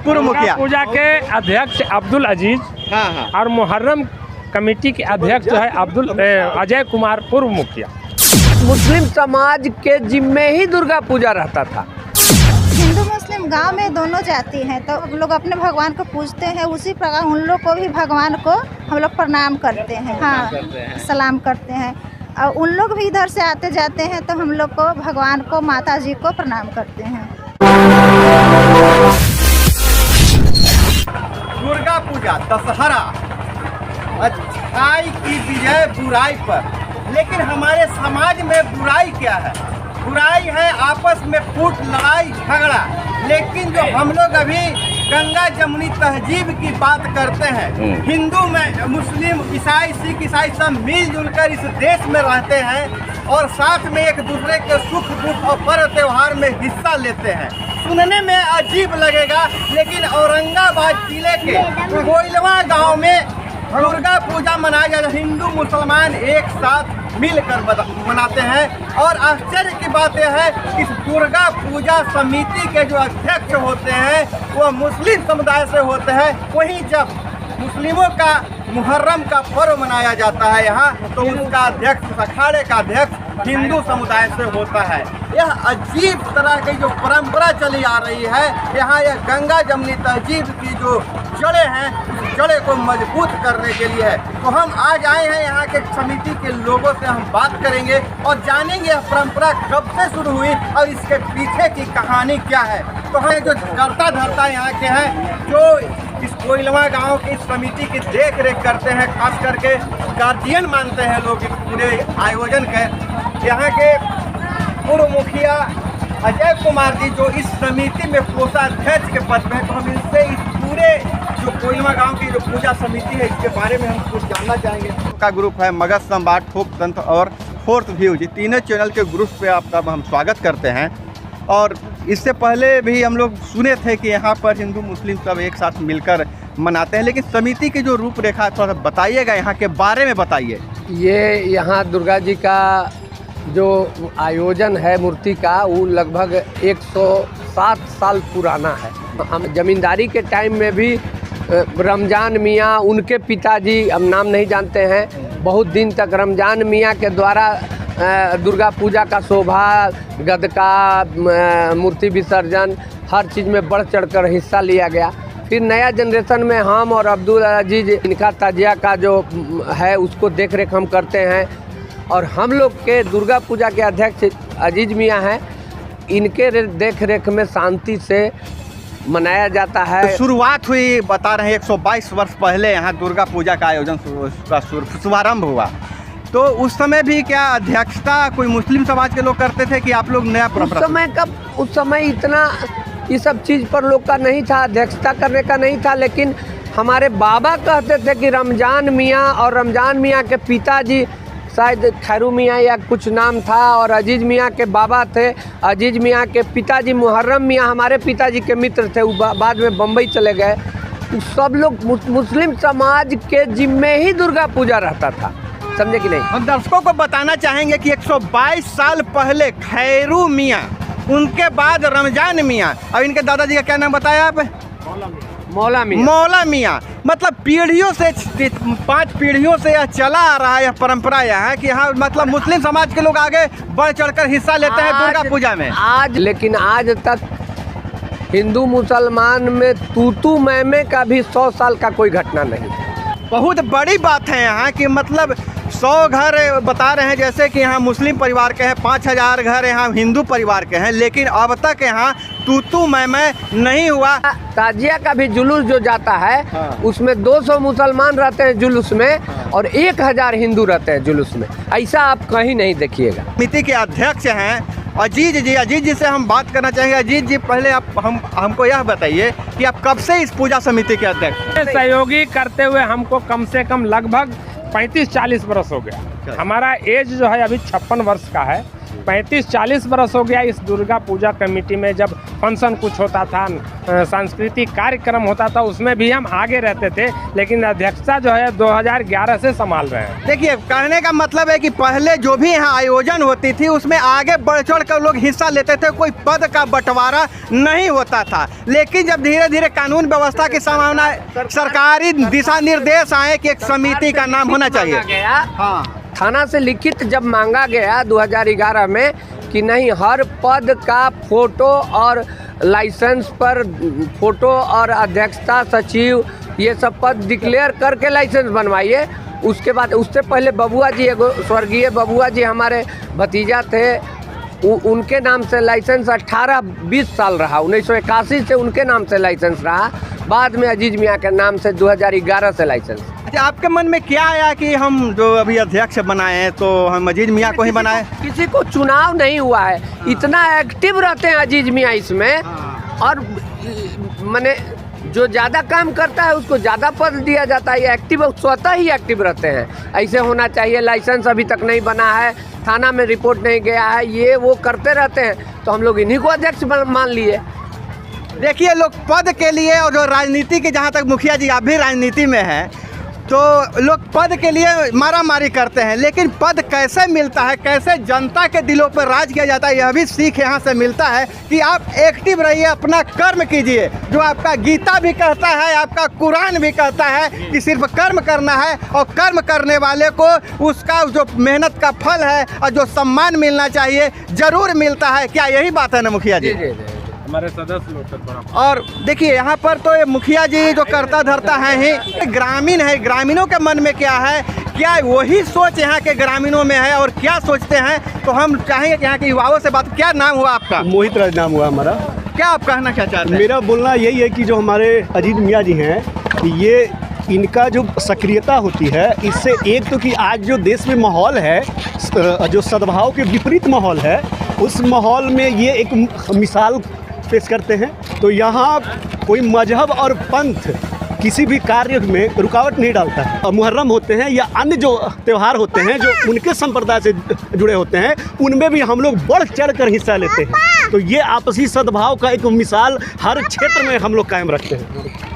पूर्व मुखिया पूजा के अध्यक्ष अब्दुल अजीज, हाँ, और मुहर्रम कमेटी के अध्यक्ष जो है अजय कुमार, पूर्व मुखिया। मुस्लिम समाज के जिम्मे ही दुर्गा पूजा रहता था। हिंदू मुस्लिम गांव में दोनों जाति हैं, तो हम लोग अपने भगवान को पूजते हैं, उसी प्रकार उन लोग को भी भगवान को हम लोग प्रणाम करते हैं, हाँ, सलाम करते हैं। और उन लोग भी इधर से आते जाते हैं, तो हम लोग को भगवान को, माता जी को प्रणाम करते हैं। दुर्गा पूजा, दशहरा, अच्छाई की विजय बुराई पर। लेकिन हमारे समाज में बुराई क्या है? बुराई है आपस में फूट, लड़ाई झगड़ा। लेकिन जो हम लोग अभी गंगा जमुनी तहजीब की बात करते हैं, हिंदू में मुस्लिम, ईसाई, सिख ईसाई सब मिलजुल कर इस देश में रहते हैं और साथ में एक दूसरे के सुख दुख और पर्व त्योहार में हिस्सा लेते हैं। सुनने में अजीब लगेगा, लेकिन औरंगाबाद जिले के कोइलवा गांव में दुर्गा पूजा मनाया जाता है। हिंदू मुसलमान एक साथ मिलकर मनाते हैं। और आश्चर्य की बात यह है कि इस दुर्गा पूजा समिति के जो अध्यक्ष होते हैं वो मुस्लिम समुदाय से होते हैं। वहीं जब मुस्लिमों का मुहर्रम का पर्व मनाया जाता है यहाँ, तो उसका अध्यक्ष, अखाड़े का अध्यक्ष हिंदू समुदाय से होता है। यह अजीब तरह की जो परंपरा चली आ रही है यहाँ, यह गंगा जमुनी तहजीब की जो जड़ें हैं, उस जड़े को मजबूत करने के लिए है। तो हम आज आए हैं यहाँ के समिति के लोगों से, हम बात करेंगे और जानेंगे यह परंपरा कब से शुरू हुई और इसके पीछे की कहानी क्या है। तो हमें जो करता धरता यहाँ के हैं, जो इस कोइलवा गांव की समिति की देख रेख करते हैं, खास करके गार्जियन मानते हैं लोग इस पूरे आयोजन के, यहाँ के पूर्व मुखिया अजय कुमार जी जो इस समिति में कोषाध्यक्ष के पद में, तो हम इनसे इस पूरे जो कोइलवा गांव की जो पूजा समिति है इसके बारे में हम कुछ जानना चाहेंगे। का ग्रुप है मगध संवाद, फोक तंत्र और फोर्थ व्यू, जी तीनों चैनल के ग्रुप पे आपका हम स्वागत करते हैं। और इससे पहले भी हम लोग सुने थे कि यहाँ पर हिंदू मुस्लिम सब एक साथ मिलकर मनाते हैं, लेकिन समिति की जो रूपरेखा थोड़ा सा बताइएगा, यहाँ के बारे में बताइए। ये यहाँ दुर्गा जी का जो आयोजन है मूर्ति का, वो लगभग 107 साल पुराना है। हम जमींदारी के टाइम में भी रमजान मियाँ, उनके पिताजी, हम नाम नहीं जानते हैं, बहुत दिन तक रमजान मियाँ के द्वारा दुर्गा पूजा का शोभा, गदका, मूर्ति विसर्जन, हर चीज़ में बढ़ चढ़कर हिस्सा लिया गया। फिर नया जनरेशन में हम और अब्दुल अजीज, इनका ताजिया का जो है उसको देख रेख हम करते हैं। और हम लोग के दुर्गा पूजा के अध्यक्ष अजीज मियाँ हैं, इनके देख रेख में शांति से मनाया जाता है। तो शुरुआत हुई, बता रहे हैं 122 वर्ष पहले यहाँ दुर्गा पूजा का आयोजन का शुभारंभ हुआ। तो उस समय भी क्या अध्यक्षता कोई मुस्लिम समाज के लोग करते थे कि आप लोग नया परंपरा? उस समय इतना ये सब चीज़ पर लोग का नहीं था, अध्यक्षता करने का नहीं था। लेकिन हमारे बाबा कहते थे कि रमजान मियाँ, और रमजान मियाँ के पिताजी शायद खैरू मियाँ या कुछ नाम था, और अजीज मियाँ के बाबा थे। अजीज मियाँ के पिताजी मुहर्रम मियाँ हमारे पिताजी के मित्र थे, वो बाद में बम्बई चले गए। सब लोग मुस्लिम समाज के जिम्मे ही दुर्गा पूजा रहता था, समझे कि नहीं। हम दर्शकों को बताना चाहेंगे कि 122 साल पहले खैरू मियाँ, उनके बाद रमजान मियाँ, और इनके दादाजी का क्या नाम बताया आप? मौला मियाँ। मतलब पीढ़ियों से, 5 पीढ़ियों से यह चला आ रहा है, यह परंपरा यहाँ कि हाँ, मतलब मुस्लिम समाज के लोग आगे बढ़ चढ़कर हिस्सा लेते हैं दुर्गा पूजा में। लेकिन आज तक हिंदू मुसलमान में तू मैं का भी 100 साल का कोई घटना नहीं। बहुत बड़ी बात है यहाँ कि मतलब 100 घर बता रहे हैं, जैसे कि यहाँ मुस्लिम परिवार के हैं, 5000 घर यहाँ हिंदू परिवार के हैं, लेकिन अब तक यहाँ तू मैं नहीं हुआ। ताजिया का भी जुलूस जो जाता है, हाँ। उसमें 200 मुसलमान रहते हैं जुलूस में, हाँ। और 1000 हिंदू रहते हैं जुलूस में। ऐसा आप कहीं नहीं देखिएगा। समिति के अध्यक्ष हैं अजीज जी। अजीज जी से हम बात करना चाहेंगे। अजीज जी, पहले आप हमको यह बताइए कि आप कब से इस पूजा समिति के अध्यक्ष हैं? सहयोगी करते हुए हमको कम से कम लगभग 35-40 वर्ष हो गया। हमारा एज जो है अभी 56 वर्ष का है। 35-40 बरस हो गया इस दुर्गा पूजा कमेटी में। जब फंक्शन कुछ होता था, सांस्कृतिक कार्यक्रम होता था, उसमें भी हम आगे रहते थे, लेकिन अध्यक्षता जो है 2011 से संभाल रहे हैं। देखिए, कहने का मतलब है कि पहले जो भी यहाँ आयोजन होती थी उसमें आगे बढ़ चढ़ कर लोग हिस्सा लेते थे, कोई पद का बंटवारा नहीं होता था। लेकिन जब धीरे धीरे कानून व्यवस्था की संभावना, सरकारी दिशा निर्देश आए कि एक समिति का नाम होना चाहिए। हाँ, थाना से लिखित जब मांगा गया 2011 में कि नहीं, हर पद का फोटो और लाइसेंस पर फोटो और अध्यक्षता, सचिव, ये सब पद डिक्लेयर करके लाइसेंस बनवाइए। उसके बाद, उससे पहले बबुआ जी, एगो स्वर्गीय बबुआ जी हमारे भतीजा थे, उनके नाम से लाइसेंस 18-20 साल रहा। 1981 से उनके नाम से लाइसेंस रहा, बाद में अजीज मियाँ के नाम से 2011 से लाइसेंस। अच्छा, आपके मन में क्या आया कि हम जो अभी अध्यक्ष बनाए हैं तो हम अजीज मियाँ को ही बनाए? किसी को चुनाव नहीं हुआ है, इतना एक्टिव रहते हैं अजीज मियाँ इसमें, और माने जो ज़्यादा काम करता है उसको ज़्यादा पद दिया जाता है। ये एक्टिव, स्वतः ही एक्टिव रहते हैं। ऐसे होना चाहिए। लाइसेंस अभी तक नहीं बना है, थाना में रिपोर्ट नहीं गया है, ये वो करते रहते हैं, तो हम लोग इन्हीं को अध्यक्ष मान लिए। देखिए, लोग पद के लिए, और जो राजनीति के, जहाँ तक मुखिया जी आप भी राजनीति में हैं, तो लोग पद के लिए मारामारी करते हैं, लेकिन पद कैसे मिलता है, कैसे जनता के दिलों पर राज किया जाता है, यह भी सीख यहाँ से मिलता है कि आप एक्टिव रहिए, अपना कर्म कीजिए। जो आपका गीता भी कहता है, आपका कुरान भी कहता है कि सिर्फ कर्म करना है, और कर्म करने वाले को उसका जो मेहनत का फल है और जो सम्मान मिलना चाहिए ज़रूर मिलता है। क्या यही बात है ना मुखिया जी? हमारे सदस्य लोग का थोड़ा। और देखिए, यहाँ पर तो ये मुखिया जी जो करता धरता है ही, ग्रामीण है, ग्रामीणों के मन में क्या है, क्या वही सोच यहाँ के ग्रामीणों में है और क्या सोचते हैं, तो हम चाहेंगे कि यहाँ के युवाओं से बात। क्या नाम हुआ आपका? मोहित राज नाम हुआ हमारा। क्या आप कहना क्या चाहते हैं? मेरा बोलना यही है कि जो हमारे अजीज मियाँ जी हैं, ये इनका जो सक्रियता होती है, इससे एक तो कि आज जो देश में माहौल है, जो सद्भाव के विपरीत माहौल है, उस माहौल में ये एक मिसाल पेश करते हैं। तो यहाँ कोई मजहब और पंथ किसी भी कार्य में रुकावट नहीं डालता है। और मुहर्रम होते हैं या अन्य जो त्यौहार होते हैं जो उनके संप्रदाय से जुड़े होते हैं, उनमें भी हम लोग बढ़ चढ़ कर हिस्सा लेते हैं। तो ये आपसी सद्भाव का एक मिसाल हर क्षेत्र में हम लोग कायम रखते हैं।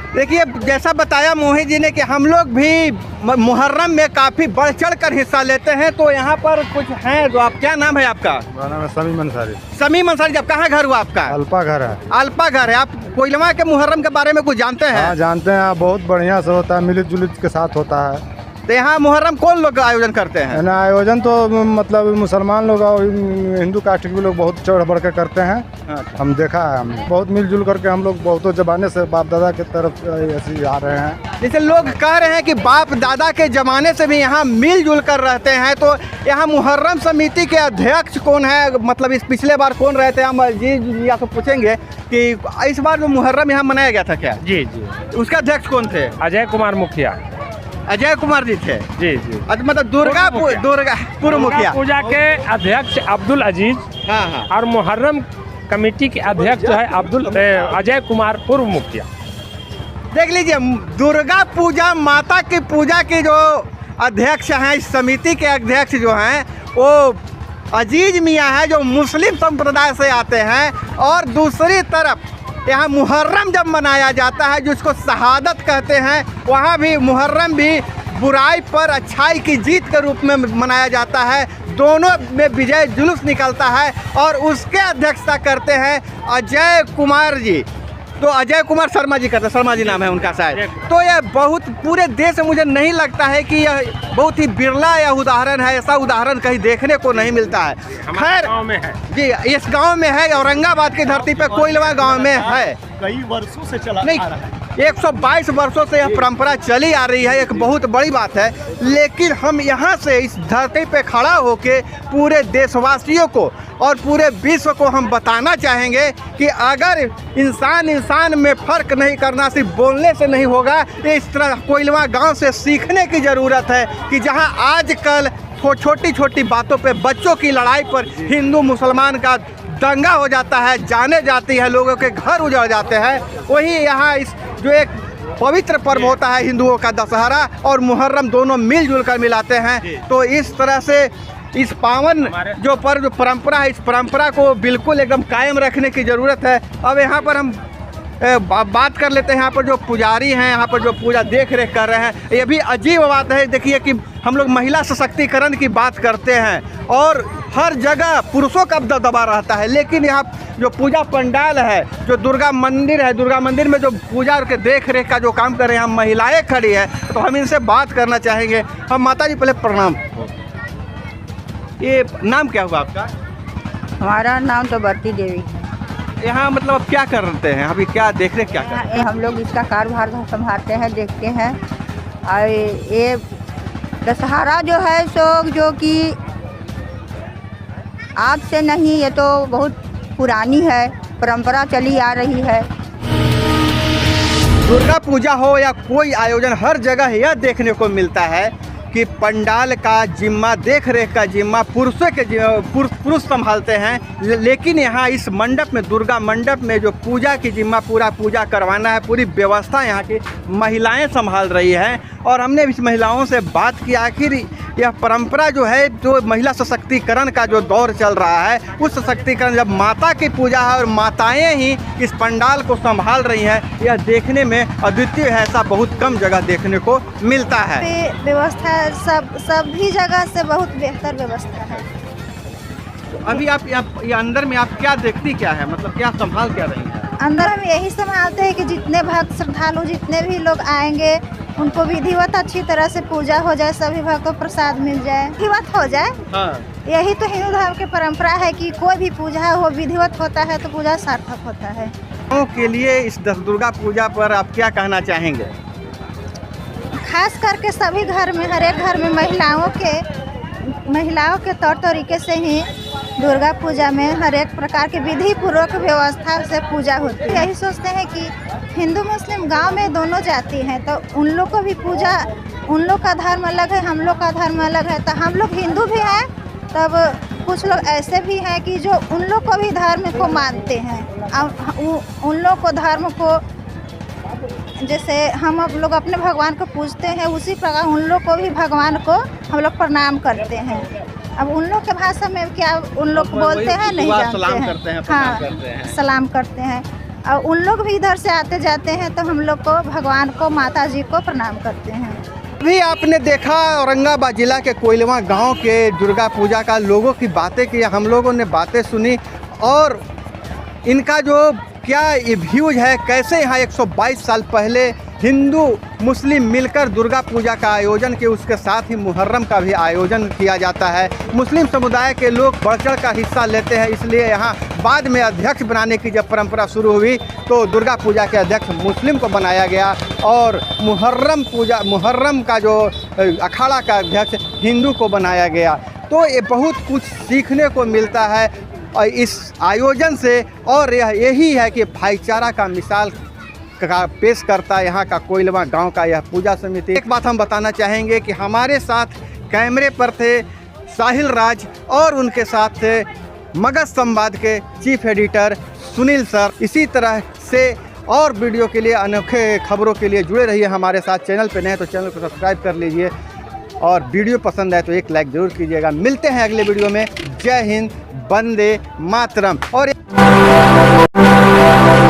देखिए, जैसा बताया मोहित जी ने कि हम लोग भी मुहर्रम में काफ़ी बढ़ चढ़ कर हिस्सा लेते हैं। तो यहाँ पर कुछ हैं जो, आप, क्या नाम है आपका? मेरा नाम है समीम अंसारी। समीम अंसारी, जब कहाँ घर हुआ आपका? अल्पा घर है। अल्पा घर है। आप कोइलवा के मुहर्रम के बारे में कुछ जानते हैं? हाँ, जानते हैं। बहुत बढ़िया से होता है, मिलित जुलित के साथ होता है। तो यहाँ मुहर्रम कौन लोग आयोजन करते हैं? ना आयोजन तो मतलब मुसलमान लोग और हिंदू कास्ट के भी लोग बहुत चढ़ बढ़ कर करते हैं। हम देखा है, हम बहुत मिलजुल करके हम लोग बहुत जमाने से बाप दादा के तरफ ऐसे आ रहे हैं। जैसे लोग कह रहे हैं कि बाप दादा के ज़माने से भी यहाँ मिलजुल कर रहते हैं, तो यहाँ मुहर्रम समिति के अध्यक्ष कौन है? मतलब इस पिछले बार कौन रहे थे? हम जी आपको पूछेंगे कि इस बार जो मुहर्रम यहाँ मनाया गया था क्या? जी, उसके अध्यक्ष कौन थे? अजय कुमार मुखिया। अजय कुमार जी थे। जी। मतलब पूर्व मुखिया पूजा के अध्यक्ष अब्दुल अजीज। हाँ। और मुहर्रम कमेटी के अध्यक्ष जो है अजय कुमार, पूर्व मुखिया। देख लीजिए, दुर्गा पूजा, माता की पूजा के जो अध्यक्ष हैं, इस समिति के अध्यक्ष जो हैं, वो अजीज मियाँ हैं जो मुस्लिम संप्रदाय से आते हैं। और दूसरी तरफ यहाँ मुहर्रम जब मनाया जाता है, जिसको शहादत कहते हैं, वहाँ भी मुहर्रम भी बुराई पर अच्छाई की जीत के रूप में मनाया जाता है। दोनों में विजय जुलूस निकलता है और उसके अध्यक्षता करते हैं अजय कुमार जी। तो अजय कुमार शर्मा जी करते हैं, शर्मा जी नाम है उनका शायद। तो यह बहुत पूरे देश में मुझे नहीं लगता है कि यह बहुत ही बिरला यह उदाहरण है। ऐसा उदाहरण कहीं देखने को नहीं मिलता है। खैर, गाँव में है जी, इस गांव में है, औरंगाबाद की धरती पे कोइलवा गांव में है। कई वर्षों से चला नहीं, 122 वर्षों से यह परंपरा चली आ रही है, एक बहुत बड़ी बात है। लेकिन हम यहाँ से इस धरती पे खड़ा होके पूरे देशवासियों को और पूरे विश्व को हम बताना चाहेंगे कि अगर इंसान में फ़र्क नहीं करना सिर्फ बोलने से नहीं होगा। इस तरह कोइलवा गांव से सीखने की ज़रूरत है कि जहां आजकल छोटी छोटी बातों पे बच्चों की लड़ाई पर हिंदू मुसलमान का दंगा हो जाता है, जाने जाती है, लोगों के घर उजड़ जाते हैं, वहीं यहाँ इस जो एक पवित्र पर्व होता है हिंदुओं का दशहरा और मुहर्रम, दोनों मिलजुल कर मिलाते हैं। तो इस तरह से इस पावन जो पर्व जो परंपरा है, इस परंपरा को बिल्कुल एकदम कायम रखने की ज़रूरत है। अब यहाँ पर हम बात कर लेते हैं। यहाँ पर जो पुजारी हैं, यहाँ पर जो पूजा देख रेख कर रहे हैं, ये भी अजीब बात है। देखिए कि हम लोग महिला सशक्तिकरण की बात करते हैं और हर जगह पुरुषों का दबदबा रहता है, लेकिन यहाँ जो पूजा पंडाल है, जो दुर्गा मंदिर है, दुर्गा मंदिर में जो पूजा के देख रेख का जो काम कर रहे हैं, हम महिलाएं खड़ी है, तो हम इनसे बात करना चाहेंगे। हम माता जी पहले प्रणाम। ये नाम क्या हुआ आपका? हमारा नाम तो बरती देवी। यहाँ मतलब आप क्या करते हैं अभी, क्या देख रेख क्या करते हैं? हम लोग इसका कारोबार संभालते हैं, देखते हैं। और ये दशहरा जो है सो जो कि आज से नहीं, ये तो बहुत पुरानी है, परंपरा चली आ रही है। दुर्गा पूजा हो या कोई आयोजन, हर जगह यह देखने को मिलता है कि पंडाल का जिम्मा, देख रेख का जिम्मा पुरुषों के पुरुष संभालते हैं, लेकिन यहाँ इस मंडप में, दुर्गा मंडप में जो पूजा की जिम्मा, पूरा पूजा करवाना है, पूरी व्यवस्था यहाँ की महिलाएं संभाल रही हैं। और हमने इस महिलाओं से बात की, आखिर यह परंपरा जो है, जो महिला सशक्तिकरण का जो दौर चल रहा है, उस सशक्तिकरण जब माता की पूजा है और माताएं ही इस पंडाल को संभाल रही हैं, यह देखने में अद्वितीय है। ऐसा बहुत कम जगह देखने को मिलता है। व्यवस्था सभी जगह से बहुत बेहतर व्यवस्था है। तो अभी आप ये अंदर में आप क्या देखती क्या है, मतलब क्या संभाल क्या रही है? अंदर हम यही संभालते हैं कि जितने भक्त श्रद्धालु, जितने भी लोग आएंगे, उनको विधिवत अच्छी तरह से पूजा हो जाए, सभी भक्तों को प्रसाद मिल जाए, विधिवत हो जाए। हाँ। यही तो हिंदू धर्म की परंपरा है कि कोई भी पूजा हो, विधिवत होता है तो पूजा सार्थक होता है। के लिए इस दुर्गा पूजा पर आप क्या कहना चाहेंगे? खास करके सभी घर में, हर एक घर में महिलाओं के तौर तरीके से ही दुर्गा पूजा में हर एक प्रकार की विधि पूर्वक व्यवस्था से पूजा होती है। यही सोचते हैं कि हिंदू मुस्लिम गांव में दोनों जाति हैं, तो उन लोग को भी पूजा, उन लोग का धर्म अलग है, हम लोग का धर्म अलग है। तो हम लोग हिंदू भी हैं, तब कुछ लोग ऐसे भी हैं कि जो उन लोग को भी धर्म को मानते हैं। उन लोग को धर्म को, जैसे हम अब लोग अपने भगवान को पूजते हैं, उसी प्रकार उन लोग को भी भगवान को हम लोग प्रणाम करते हैं। अब उन लोग के भाषा में क्या उन लोग बोलते हैं नहीं जानते हैं। हाँ, सलाम करते हैं। और उन लोग भी इधर से आते जाते हैं, तो हम लोग को भगवान को, माता जी को प्रणाम करते हैं। अभी आपने देखा औरंगाबाद जिला के कोइलवा गांव के दुर्गा पूजा का, लोगों की बातें की, हम लोगों ने बातें सुनी और इनका जो क्या ये व्यूज है, कैसे यहाँ 122 साल पहले हिंदू मुस्लिम मिलकर दुर्गा पूजा का आयोजन किए, उसके साथ ही मुहर्रम का भी आयोजन किया जाता है। मुस्लिम समुदाय के लोग बढ़ चढ़ का हिस्सा लेते हैं, इसलिए यहाँ बाद में अध्यक्ष बनाने की जब परंपरा शुरू हुई तो दुर्गा पूजा के अध्यक्ष मुस्लिम को बनाया गया और मुहर्रम का जो अखाड़ा का अध्यक्ष हिंदू को बनाया गया। तो ये बहुत कुछ सीखने को मिलता है और इस आयोजन से, और यही है कि भाईचारा का मिसाल का पेश करता है यहाँ का कोइलवा गांव का यह पूजा समिति। एक बात हम बताना चाहेंगे कि हमारे साथ कैमरे पर थे साहिल राज और उनके साथ थे मगध संवाद के चीफ एडिटर सुनील सर। इसी तरह से और वीडियो के लिए, अनोखे खबरों के लिए जुड़े रहिए हमारे साथ। चैनल पर नए हैं तो चैनल को सब्सक्राइब कर लीजिए और वीडियो पसंद आए तो एक लाइक ज़रूर कीजिएगा। मिलते हैं अगले वीडियो में। जय हिंद, वंदे मातरम। और